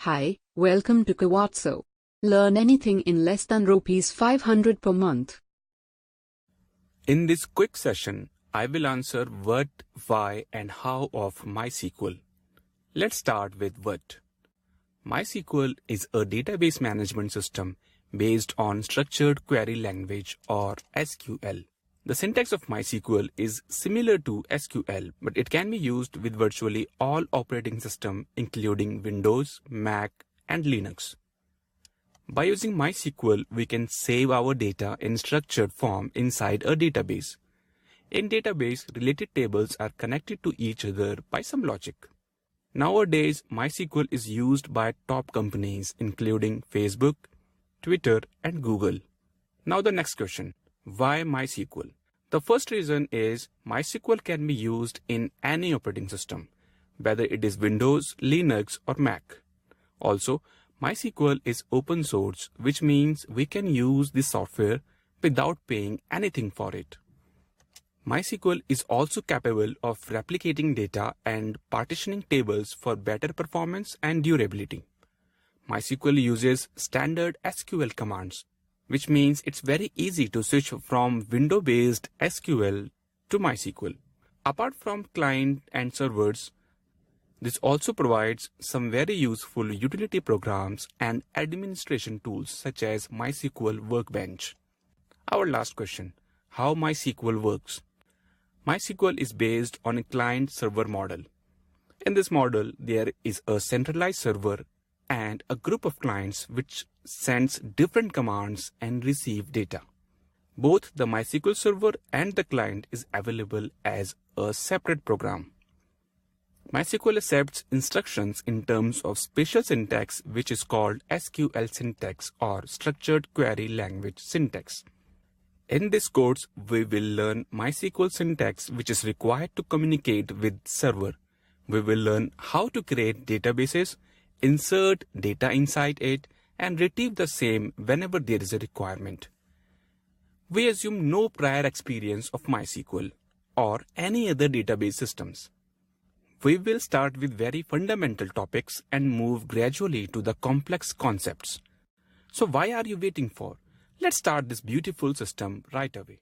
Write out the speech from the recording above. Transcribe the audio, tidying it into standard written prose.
Hi, welcome to Kawatso. Learn anything in less than rupees 500 per month. In this quick session, I will answer what, why and how of MySQL. Let's start with what. MySQL is a database management system based on Structured Query Language or SQL. The syntax of MySQL is similar to SQL, but it can be used with virtually all operating systems including Windows, Mac, and Linux. By using MySQL, we can save our data in structured form inside a database. In database, related tables are connected to each other by some logic. Nowadays, MySQL is used by top companies including Facebook, Twitter, and Google. Now the next question, why MySQL? The first reason is MySQL can be used in any operating system, whether it is Windows, Linux, or Mac. Also, MySQL is open source, which means we can use this software without paying anything for it. MySQL is also capable of replicating data and partitioning tables for better performance and durability. MySQL uses standard SQL commands, which means it's very easy to switch from window-based SQL to MySQL. Apart from client and servers, this also provides some very useful utility programs and administration tools such as MySQL Workbench. Our last question, how MySQL works. MySQL is based on a client-server model. In this model, there is a centralized server and a group of clients which sends different commands and receive data. Both the MySQL server and the client is available as a separate program. MySQL accepts instructions in terms of special syntax which is called SQL syntax or Structured Query Language syntax. In this course, we will learn MySQL syntax which is required to communicate with server. We will learn how to create databases, insert data inside it, and retrieve the same whenever there is a requirement. We assume no prior experience of MySQL or any other database systems. We will start with very fundamental topics and move gradually to the complex concepts. So why are you waiting for? Let's start this beautiful system right away.